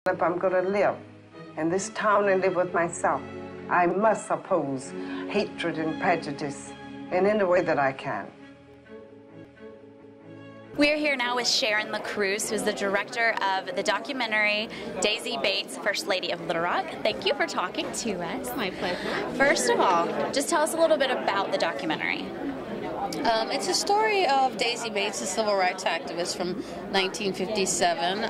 If I'm going to live in this town and live with myself, I must oppose hatred and prejudice in any way that I can. We are here now with Sharon La Cruise, who's the director of the documentary Daisy Bates, First Lady of Little Rock. Thank you for talking to us. My pleasure. First of all, just tell us a little bit about the documentary. It's a story of Daisy Bates, a civil rights activist from 1957,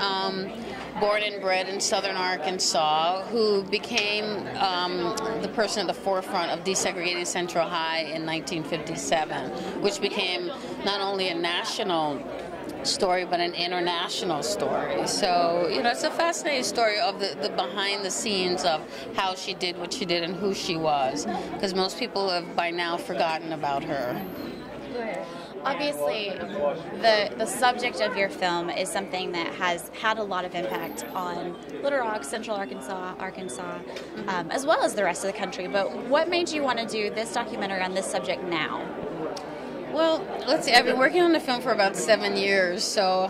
born and bred in southern Arkansas, who became the person at the forefront of desegregating Central High in 1957, which became not only a national story but an international story. So, you know, it's a fascinating story of the behind the scenes of how she did what she did and who she was, because most people have by now forgotten about her. Obviously, the subject of your film is something that has had a lot of impact on Little Rock, Central Arkansas, as well as the rest of the country. But what made you want to do this documentary on this subject now? Well, let's see, I've been working on the film for about 7 years, so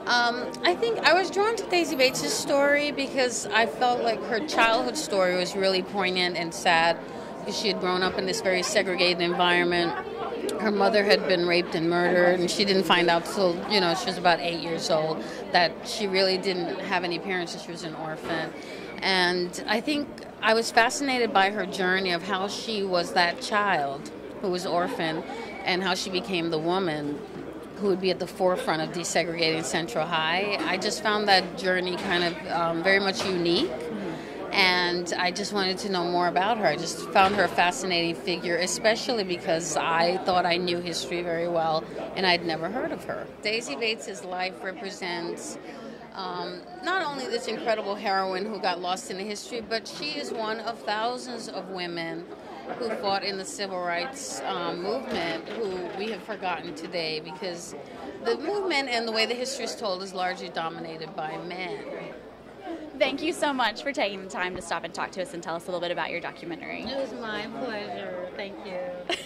I think I was drawn to Daisy Bates' story because I felt like her childhood story was really poignant and sad, because she had grown up in this very segregated environment. Her mother had been raped and murdered, and she didn't find out till, you know, she was about 8 years old, that she really didn't have any parents, and she was an orphan. And I think I was fascinated by her journey of how she was that child who was orphaned, and how she became the woman who would be at the forefront of desegregating Central High. I just found that journey kind of very much unique. And I just wanted to know more about her. I just found her a fascinating figure, especially because I thought I knew history very well, and I'd never heard of her. Daisy Bates' life represents not only this incredible heroine who got lost in the history, but she is one of thousands of women who fought in the civil rights movement who we have forgotten today, because the movement and the way the history is told is largely dominated by men. Thank you so much for taking the time to stop and talk to us and tell us a little bit about your documentary. It was my pleasure. Thank you.